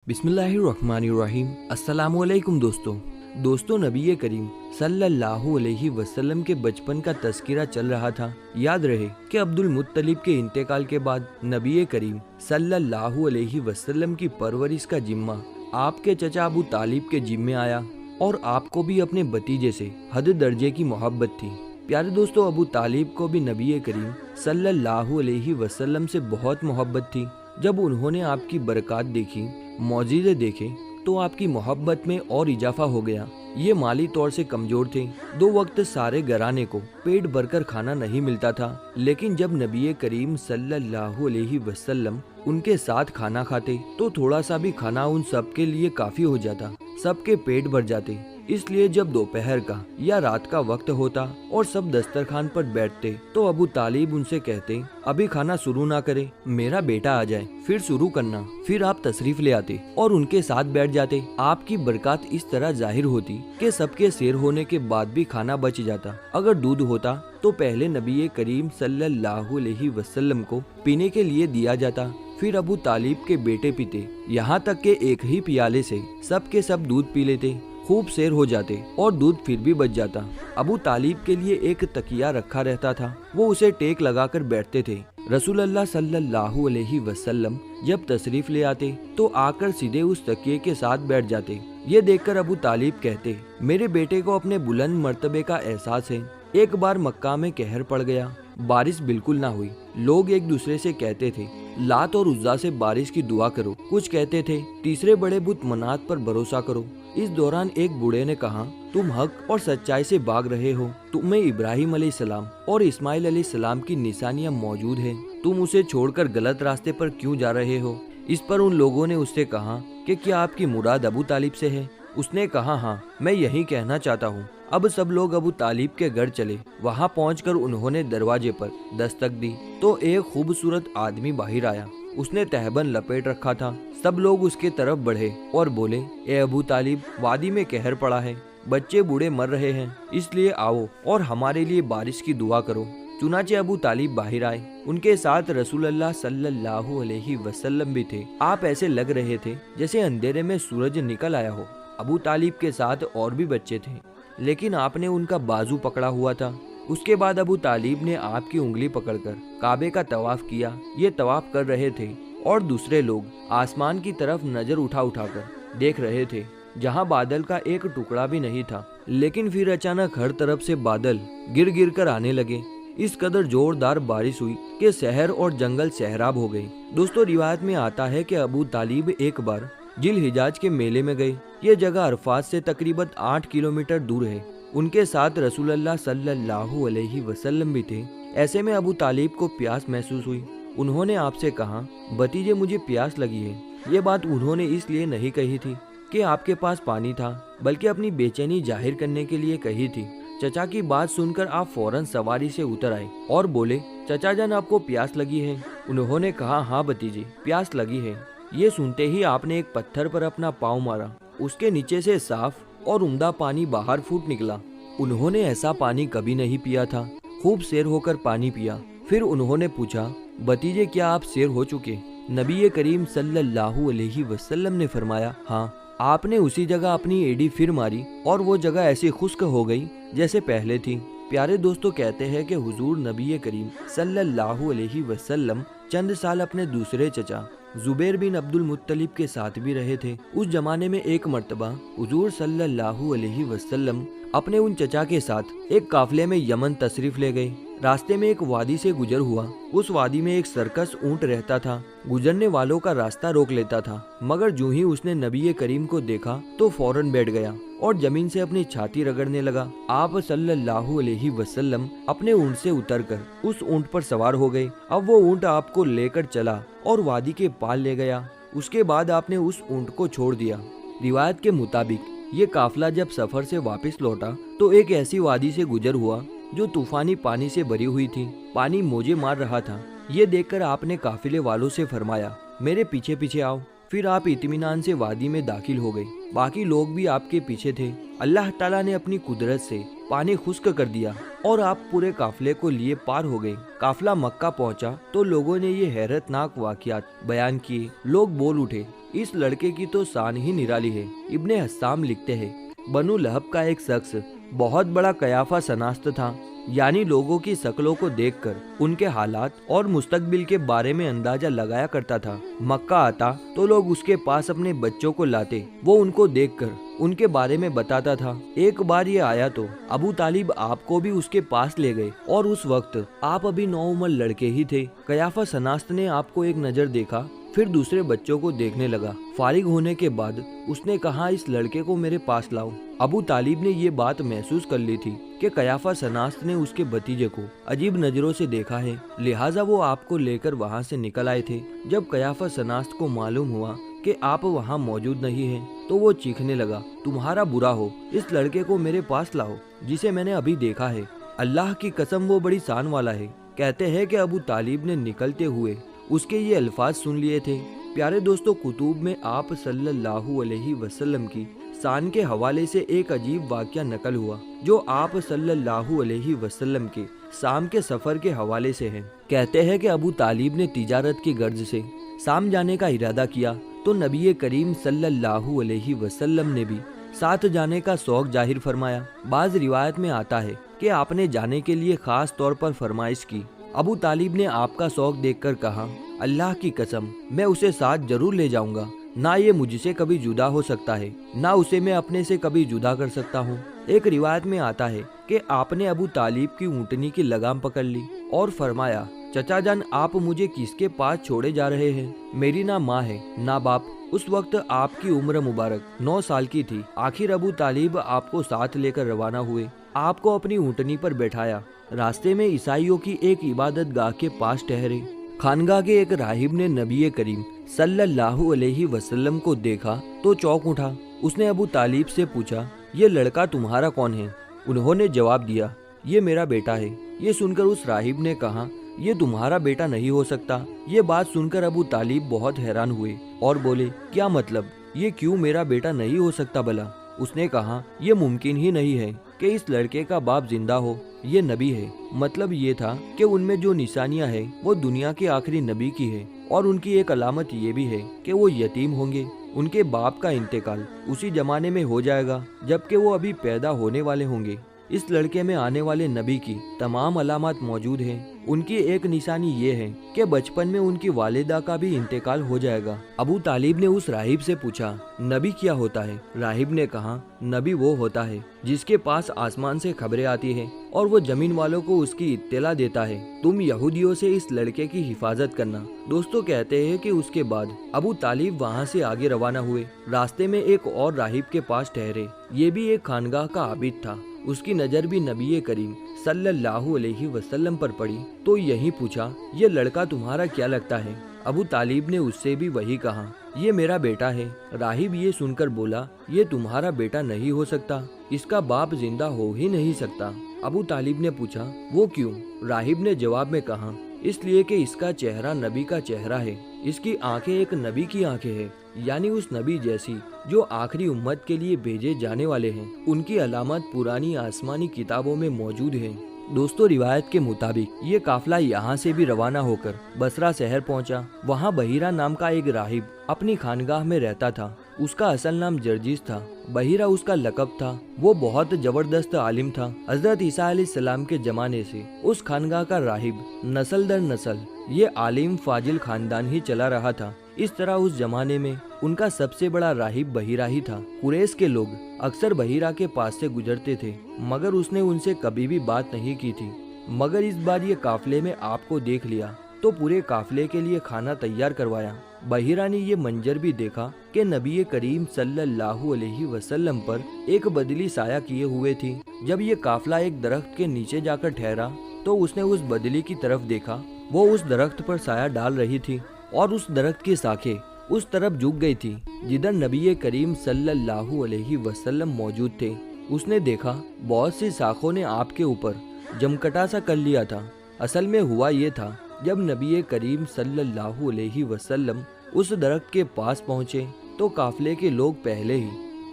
बिस्मिल्लाहिर्रहमानिर्रहीम। अस्सलामुअलैकुम दोस्तों, नबी करीम सल्लल्लाहु अलैहि वसल्लम के बचपन का तज़किरा चल रहा था। याद रहे कि अब्दुल मुत्तलिब के इंतकाल के बाद नबी करीम सल्लल्लाहु अलैहि वसल्लम की परवरिश का जिम्मा आपके चचा अबू तालिब के जिम्मे आया और आपको भी अपने भतीजे से हद दर्जे की मोहब्बत थी। प्यारे दोस्तों, अबू तालिब को भी नबी करीम सल्लल्लाहु अलैहि वसल्लम से बहुत मोहब्बत थी। जब उन्होंने आपकी बरक़ात देखी, मौजिज़े देखे, तो आपकी मोहब्बत में और इजाफा हो गया। ये माली तौर से कमज़ोर थे। 2 वक्त सारे घराने को पेट भरकर खाना नहीं मिलता था, लेकिन जब नबी करीम सल्लल्लाहु अलैहि वसल्लम उनके साथ खाना खाते तो थोड़ा सा भी खाना उन सब के लिए काफ़ी हो जाता, सबके पेट भर जाते। इसलिए जब दोपहर का या रात का वक्त होता और सब दस्तरखान पर बैठते तो अबू तालिब उनसे कहते, अभी खाना शुरू ना करे, मेरा बेटा आ जाए फिर शुरू करना। फिर आप तशरीफ ले आते और उनके साथ बैठ जाते। आपकी बरकत इस तरह जाहिर होती कि सबके शेर होने के बाद भी खाना बच जाता। अगर दूध होता तो पहले नबी करीम सल्लल्लाहु अलैहि वसल्लम को पीने के लिए दिया जाता, फिर अबू तालिब के बेटे पीते, यहाँ तक के एक ही पियाले से सब के सब दूध पी लेते। खूब शेर हो जाते और दूध फिर भी बच जाता। अबू तालिब के लिए एक तकिया रखा रहता था, वो उसे टेक लगाकर बैठते थे। रसूलुल्लाह सल्लल्लाहु अलैहि वसल्लम जब तशरीफ ले आते तो आकर सीधे उस तकिए के साथ बैठ जाते। ये देखकर अबू तालिब कहते, मेरे बेटे को अपने बुलंद मर्तबे का एहसास है। एक बार मक्का में कहर पड़ गया, बारिश बिल्कुल ना हुई। लोग एक दूसरे से कहते थे, लात और उज्जा से बारिश की दुआ करो। कुछ कहते थे, तीसरे बड़े बुत मनात पर भरोसा करो। इस दौरान एक बूढ़े ने कहा, तुम हक और सच्चाई से भाग रहे हो। तुम्हें इब्राहिम अलैहिस्सलाम और इस्माइल अलैहिस्सलाम की निशानियां मौजूद हैं। तुम उसे छोड़कर गलत रास्ते पर क्यों जा रहे हो? इस पर उन लोगों ने उससे कहा कि क्या आपकी मुराद अबू तालिब से है? उसने कहा, हाँ, मैं यही कहना चाहता हूँ। अब सब लोग अबू तालिब के घर चले। वहाँ पहुंचकर उन्होंने दरवाजे पर दस्तक दी तो एक खूबसूरत आदमी बाहर आया। उसने तहबन लपेट रखा था। सब लोग उसके तरफ बढ़े और बोले, ए अबू तालिब, वादी में कहर पड़ा है, बच्चे बूढ़े मर रहे हैं, इसलिए आओ और हमारे लिए बारिश की दुआ करो। चुनाचे अबू तालिब बाहर आए। उनके साथ रसूलुल्लाह सल्लल्लाहु अलैहि वसल्लम भी थे। आप ऐसे लग रहे थे जैसे अंधेरे में सूरज निकल आया हो। अबू तालिब के साथ और भी बच्चे थे, लेकिन आपने उनका बाजू पकड़ा हुआ था। उसके बाद अबू तालिब ने आपकी उंगली पकड़कर काबे का तवाफ किया। ये तवाफ कर रहे थे और दूसरे लोग आसमान की तरफ नजर उठाकर देख रहे थे, जहां बादल का एक टुकड़ा भी नहीं था। लेकिन फिर अचानक हर तरफ से बादल गिर गिर कर आने लगे। इस कदर जोरदार बारिश हुई कि शहर और जंगल सहराब हो गए। दोस्तों, रिवायत में आता है कि अबू तालिब एक बार जिल हिजाज के मेले में गए। ये जगह अरफात से तकरीबन 8 किलोमीटर दूर है। उनके साथ रसूलुल्लाह सल्लल्लाहु अलैहि वसल्लम भी थे। ऐसे में अबू तालिब को प्यास महसूस हुई। उन्होंने आपसे कहा, भतीजे, मुझे प्यास लगी है। ये बात उन्होंने इसलिए नहीं कही थी कि आपके पास पानी था, बल्कि अपनी बेचैनी जाहिर करने के लिए कही थी। चचा की बात सुनकर आप फौरन सवारी से उतर आए और बोले, चचा जान, आपको प्यास लगी है? उन्होंने कहा, हाँ भतीजे, प्यास लगी है। ये सुनते ही आपने एक पत्थर पर अपना पाँव मारा। उसके नीचे से साफ और उम्दा पानी बाहर फूट निकला। उन्होंने ऐसा पानी कभी नहीं पिया था। खूब शेर होकर पानी पिया। फिर उन्होंने पूछा, भतीजे, क्या आप शेर हो चुके? नबी करीम सल्लल्लाहु अलैहि वसल्लम ने फरमाया, हाँ। आपने उसी जगह अपनी एड़ी फिर मारी और वो जगह ऐसी खुश्क हो गई जैसे पहले थी। प्यारे दोस्तों, कहते हैं कि हुजूर नबी करीम सल्लल्लाहु अलैहि वसल्लम चंद साल अपने दूसरे चचा जुबैर बिन अब्दुल मुत्तलिब के साथ भी रहे थे। उस जमाने में एक मर्तबा हुजूर सल्लल्लाहु अलैहि वसल्लम अपने उन चचा के साथ एक काफले में यमन तशरीफ ले गए। रास्ते में एक वादी से गुजर हुआ। उस वादी में एक सर्कस ऊंट रहता था। गुजरने वालों का रास्ता रोक लेता था, मगर जो ही उसने नबी करीम को देखा तो फौरन बैठ गया और जमीन से अपनी छाती रगड़ने लगा। आप सल्लल्लाहु अलैहि वसल्लम अपने ऊंट से उतरकर उस ऊंट पर सवार हो गए। अब वो ऊंट आपको लेकर चला और वादी के पार ले गया। उसके बाद आपने उस ऊंट को छोड़ दिया। रिवायत के मुताबिक ये काफिला जब सफर से वापस लौटा तो एक ऐसी वादी से गुजर हुआ जो तूफानी पानी से भरी हुई थी। पानी मौजे मार रहा था। ये देखकर आपने काफिले वालों से फरमाया, मेरे पीछे पीछे आओ। फिर आप इत्मीनान से वादी में दाखिल हो गए। बाकी लोग भी आपके पीछे थे। अल्लाह ताला ने अपनी कुदरत से पानी खुश्क कर दिया और आप पूरे काफिले को लिए पार हो गए। काफिला मक्का पहुंचा तो लोगों ने ये हैरतनाक वाक़यात बयान किए। लोग बोल उठे, इस लड़के की तो शान ही निराली है। इब्ने हस्साम लिखते हैं, बनु लहब का एक शख्स बहुत बड़ा कयाफा सनास्त था, यानी लोगों की शक्लों को देखकर उनके हालात और मुस्तकबिल के बारे में अंदाजा लगाया करता था। मक्का आता तो लोग उसके पास अपने बच्चों को लाते, वो उनको देखकर उनके बारे में बताता था। एक बार ये आया तो अबू तालिब आपको भी उसके पास ले गए और उस वक्त आप अभी नौउमर लड़के ही थे। कयाफा सनास्त ने आपको एक नजर देखा, फिर दूसरे बच्चों को देखने लगा। फारिग होने के बाद उसने कहा, इस लड़के को मेरे पास लाओ। अबू तालिब ने ये बात महसूस कर ली थी कि कयाफा सनास्त ने उसके भतीजे को अजीब नजरों से देखा है, लिहाजा वो आपको लेकर वहाँ से निकल आए थे। जब कयाफा सनास्त को मालूम हुआ कि आप वहाँ मौजूद नहीं हैं, तो वो चीखने लगा, तुम्हारा बुरा हो, इस लड़के को मेरे पास लाओ जिसे मैंने अभी देखा है। अल्लाह की कसम वो बड़ी शान वाला है। कहते हैं कि अबू तालिब ने निकलते हुए उसके ये अल्फाज सुन लिए थे। प्यारे दोस्तों, कुतुब में आप सल्लल्लाहु अलैहि वसल्लम की शान के हवाले से एक अजीब वाक़या नकल हुआ जो आप सल्लल्लाहु अलैहि वसल्लम के शाम के सफ़र के हवाले से है। कहते हैं कि अबू तालिब ने तिजारत की गर्ज से शाम जाने का इरादा किया तो नबी करीम सल्लल्लाहु अलैहि वसल्लम ने भी साथ जाने का शौक जाहिर फरमाया। बाज़ रिवायत में आता है कि आपने जाने के लिए खास तौर पर फरमाइश की। अबू तालिब ने आपका शौक देखकर कहा, अल्लाह की कसम मैं उसे साथ जरूर ले जाऊंगा। ना ये मुझसे कभी जुदा हो सकता है, ना उसे मैं अपने से कभी जुदा कर सकता हूँ। एक रिवायत में आता है कि आपने अबू तालिब की ऊँटनी की लगाम पकड़ ली और फरमाया, चचा जान आप मुझे किसके पास छोड़े जा रहे हैं? मेरी ना माँ है ना बाप। उस वक्त आपकी उम्र मुबारक 9 साल की थी। आखिर अबू तालिब आपको साथ लेकर रवाना हुए, आपको अपनी ऊँटनी पर बैठाया। रास्ते में ईसाइयों की एक इबादत गाह के पास ठहरे। खानगाह के एक राहिब ने नबी करीम सल्लल्लाहु अलैहि वसल्लम को देखा तो चौंक उठा। उसने अबू तालिब से पूछा, ये लड़का तुम्हारा कौन है? उन्होंने जवाब दिया, ये मेरा बेटा है। ये सुनकर उस राहिब ने कहा, ये तुम्हारा बेटा नहीं हो सकता। ये बात सुनकर अबू तालिब बहुत हैरान हुए और बोले, क्या मतलब? ये क्यों मेरा बेटा नहीं हो सकता भला? उसने कहा, यह मुमकिन ही नहीं है कि इस लड़के का बाप जिंदा हो। ये नबी है। मतलब ये था कि उनमें जो निशानियां हैं वो दुनिया के आखिरी नबी की है और उनकी एक अलामत ये भी है कि वो यतीम होंगे। उनके बाप का इंतकाल उसी जमाने में हो जाएगा जबकि वो अभी पैदा होने वाले होंगे। इस लड़के में आने वाले नबी की तमाम अलामत मौजूद हैं। उनकी एक निशानी ये है कि बचपन में उनकी वालिदा का भी इंतकाल हो जाएगा। अबू तालिब ने उस राहिब से पूछा, नबी क्या होता है? राहिब ने कहा, नबी वो होता है जिसके पास आसमान से खबरें आती है और वो जमीन वालों को उसकी इत्तला देता है। तुम यहूदियों से इस लड़के की हिफाजत करना। दोस्तों कहते हैं कि उसके बाद अबू तालिब वहाँ से आगे रवाना हुए। रास्ते में एक और राहिब के पास ठहरे। ये भी एक खानगाह का आबिद था। उसकी नजर भी नबी करीम सल्लल्लाहु अलैहि वसल्लम पर पड़ी तो यही पूछा, ये लड़का तुम्हारा क्या लगता है? अबू तालिब ने उससे भी वही कहा, ये मेरा बेटा है। राहिब ये सुनकर बोला, ये तुम्हारा बेटा नहीं हो सकता, इसका बाप जिंदा हो ही नहीं सकता। अबू तालिब ने पूछा, वो क्यों? राहिब ने जवाब में कहा, इसलिए कि इसका चेहरा नबी का चेहरा है, इसकी आंखें एक नबी की आंखें हैं, यानी उस नबी जैसी जो आखिरी उम्मत के लिए भेजे जाने वाले हैं। उनकी अलामत पुरानी आसमानी किताबों में मौजूद है। दोस्तों रिवायत के मुताबिक ये काफिला यहाँ से भी रवाना होकर बसरा शहर पहुँचा। वहाँ बहीरा नाम का एक राहिब अपनी खानगाह में रहता था। उसका असल नाम जर्जिस था, बहीरा उसका लकब था। वो बहुत जबरदस्त आलिम था। हजरत ईसा अलैहिस्सलाम के जमाने से उस खानगाह का राहिब नस्ल दर नस्ल ये आलिम फाजिल खानदान ही चला रहा था। इस तरह उस जमाने में उनका सबसे बड़ा राहिब बहीरा ही था। कुरैश के लोग अक्सर बहीरा के पास से गुजरते थे मगर उसने उनसे कभी भी बात नहीं की थी। मगर इस बार ये काफिले में आपको देख लिया तो पूरे काफिले के लिए खाना तैयार करवाया। बहीरा ने ये मंजर भी देखा कि नबी करीम सल्लल्लाहु अलैहि वसल्लम पर एक बदली साया किए हुए थी। जब ये काफिला एक दरख्त के नीचे जाकर ठहरा तो उसने उस बदली की तरफ देखा। वो उस दरख्त पर साया डाल रही थी और उस दरख्त की शाखें उस तरफ झुक गई थी जिधर नबी करीम सल्लल्लाहु अलैहि वसल्लम मौजूद थे। उसने देखा बहुत सी शाखों ने आपके ऊपर जमकटा सा कर लिया था। असल में हुआ ये था, जब नबी करीम सल्लल्लाहु अलैहि वसल्लम उस दरख्त के पास पहुँचे तो काफिले के लोग पहले ही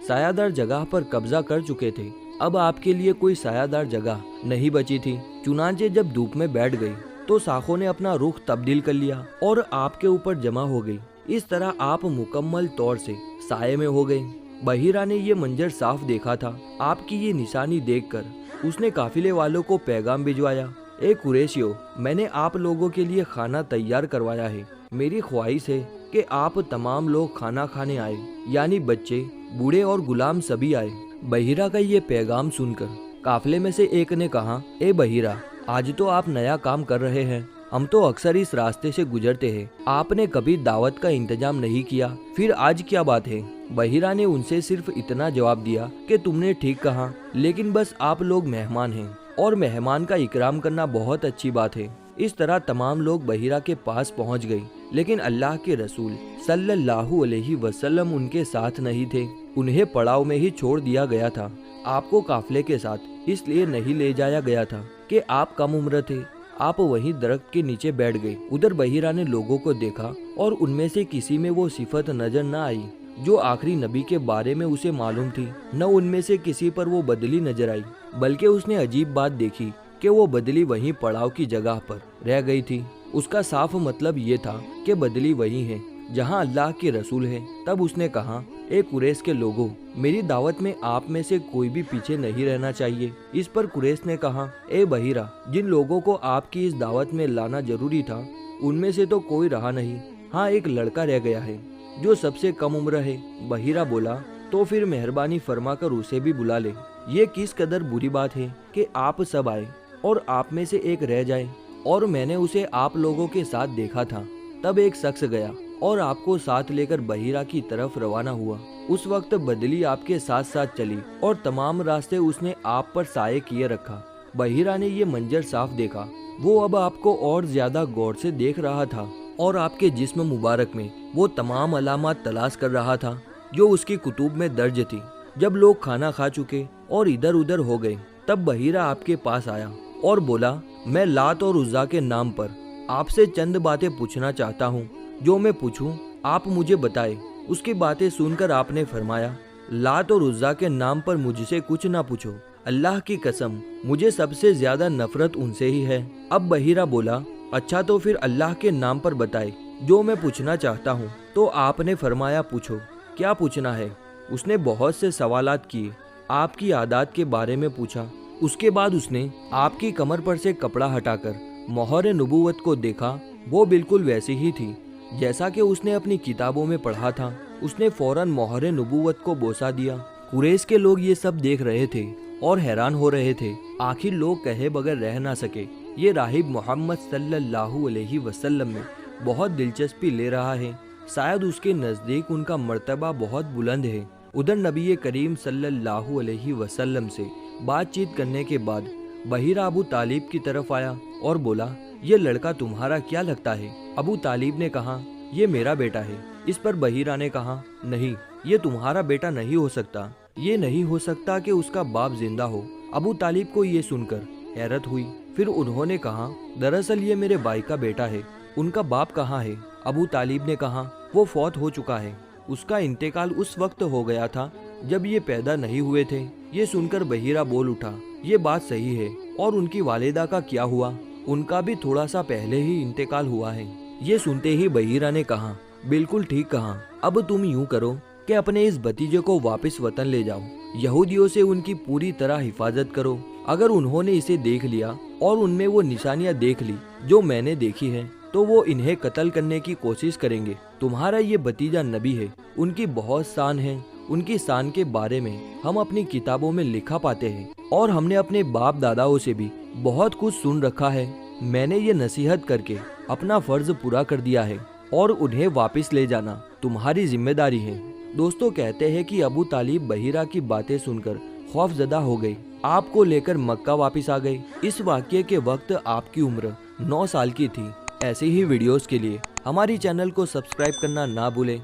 सायादार जगह पर कब्जा कर चुके थे। अब आपके लिए कोई सायादार जगह नहीं बची थी। चुनांचे जब धूप में बैठ गई तो शाखों ने अपना रुख तब्दील कर लिया और आपके ऊपर जमा हो गई। इस तरह आप मुकम्मल तौर से साये में हो गए। बहीरा ने ये मंजर साफ देखा था। आपकी ये निशानी देखकर उसने काफिले वालों को पैगाम भिजवाया, ए कुरैशियों, मैंने आप लोगों के लिए खाना तैयार करवाया है। मेरी ख्वाहिश है कि आप तमाम लोग खाना खाने आए, यानी बच्चे, बूढ़े और गुलाम सभी आए। बहीरा का ये पैगाम सुनकर काफिले में से एक ने कहा, ए बहीरा, आज तो आप नया काम कर रहे हैं। हम तो अक्सर इस रास्ते से गुजरते हैं। आपने कभी दावत का इंतजाम नहीं किया, फिर आज क्या बात है? बहीरा ने उनसे सिर्फ इतना जवाब दिया कि तुमने ठीक कहा, लेकिन बस आप लोग मेहमान हैं और मेहमान का इकराम करना बहुत अच्छी बात है। इस तरह तमाम लोग बहीरा के पास पहुंच गए, लेकिन अल्लाह के रसूल सल्लल्लाहु अलैहि वसल्लम उनके साथ नहीं थे। उन्हें पड़ाव में ही छोड़ दिया गया था। आपको काफिले के साथ इसलिए नहीं ले जाया गया था कि आप कम उम्र थे। आप वहीं दरख्त के नीचे बैठ गए। उधर बहीरा ने लोगों को देखा और उनमें से किसी में वो सिफत नजर न आई जो आखिरी नबी के बारे में उसे मालूम थी। न उनमें से किसी पर वो बदली नजर आई, बल्कि उसने अजीब बात देखी कि वो बदली वहीं पड़ाव की जगह पर रह गई थी। उसका साफ मतलब ये था कि बदली वही है जहां अल्लाह के रसूल है। तब उसने कहा, ए कुरैश के लोगों, मेरी दावत में आप में से कोई भी पीछे नहीं रहना चाहिए। इस पर कुरैश ने कहा, ए बहीरा, जिन लोगों को आपकी इस दावत में लाना जरूरी था उनमें से तो कोई रहा नहीं। हाँ, एक लड़का रह गया है जो सबसे कम उम्र है। बहीरा बोला, तो फिर मेहरबानी फरमाकर उसे भी बुला ले। ये किस कदर बुरी बात है कि आप सब आए और आप में से एक रह जाए, और मैंने उसे आप लोगों के साथ देखा था। तब एक शख्स गया और आपको साथ लेकर बहीरा की तरफ रवाना हुआ। उस वक्त बदली आपके साथ साथ चली और तमाम रास्ते उसने आप पर साये किए रखा। बहीरा ने ये मंजर साफ देखा। वो अब आपको और ज्यादा गौर से देख रहा था और आपके जिस्म मुबारक में वो तमाम अलामत तलाश कर रहा था जो उसकी कुतुब में दर्ज थी। जब लोग खाना खा चुके और इधर उधर हो गए, तब बहीरा आपके पास आया और बोला, मैं लात और उज़्ज़ा के नाम पर आपसे चंद बातें पूछना चाहता हूँ। जो मैं पूछूं आप मुझे बताए। उसकी बातें सुनकर आपने फरमाया, लात और उज़्ज़ा के नाम पर मुझसे कुछ ना पूछो। अल्लाह की कसम, मुझे सबसे ज्यादा नफरत उनसे ही है। अब बहीरा बोला, अच्छा तो फिर अल्लाह के नाम पर बताए जो मैं पूछना चाहता हूँ। तो आपने फरमाया, पूछो। क्या पूछना है? उसने बहुत से सवालात किए, आपकी आदत के बारे में पूछा। उसके बाद उसने आपकी कमर पर से कपड़ा हटाकर मोहर नबूवत को देखा। वो बिल्कुल वैसी ही थी जैसा कि उसने अपनी किताबों में पढ़ा था। उसने फौरन मोहर नबूवत को बोसा दिया। कुरैश के लोग ये सब देख रहे थे और हैरान हो रहे थे। आखिर लोग कहे बगैर रह ना सके, ये राहिब मोहम्मद सल्लल्लाहु अलैहि वसल्लम में बहुत दिलचस्पी ले रहा है। शायद उसके नज़दीक उनका मर्तबा बहुत बुलंद है। उधर नबी करीम सल्लल्लाहु अलैहि वसल्लम से बातचीत करने के बाद बहीरा अबू तालिब की तरफ आया और बोला, ये लड़का तुम्हारा क्या लगता है? अबू तालिब ने कहा, ये मेरा बेटा है। इस पर बहीरा ने कहा, नहीं, ये तुम्हारा बेटा नहीं हो सकता। ये नहीं हो सकता कि उसका बाप जिंदा हो। अबू तालिब को ये सुनकर हैरत हुई। फिर उन्होंने कहा, दरअसल ये मेरे भाई का बेटा है। उनका बाप कहाँ है? अबू तालिब ने कहा, वो फौत हो चुका है। उसका इंतकाल उस वक्त हो गया था जब ये पैदा नहीं हुए थे। ये सुनकर बहीरा बोल उठा, ये बात सही है। और उनकी वालिदा का क्या हुआ? उनका भी थोड़ा सा पहले ही इंतकाल हुआ है। ये सुनते ही बहीरा ने कहा, बिल्कुल ठीक कहा। अब तुम यूं करो कि अपने इस भतीजे को वापस वतन ले जाओ। यहूदियों से उनकी पूरी तरह हिफाजत करो। अगर उन्होंने इसे देख लिया और उनमें वो निशानियां देख ली जो मैंने देखी है, तो वो इन्हें कत्ल करने की कोशिश करेंगे। तुम्हारा ये भतीजा नबी है, उनकी बहुत शान है। उनकी शान के बारे में हम अपनी किताबों में लिखा पाते हैं और हमने अपने बाप दादाओं से भी बहुत कुछ सुन रखा है। मैंने ये नसीहत करके अपना फर्ज पूरा कर दिया है और उन्हें वापस ले जाना तुम्हारी जिम्मेदारी है। दोस्तों कहते हैं कि अबू तालिब बहीरा की बातें सुनकर खौफजदा हो गए। आपको लेकर मक्का वापस आ गए। इस वाक़ये के वक्त आपकी उम्र 9 साल की थी। ऐसी ही वीडियोस के लिए हमारी चैनल को सब्सक्राइब करना ना भूलें।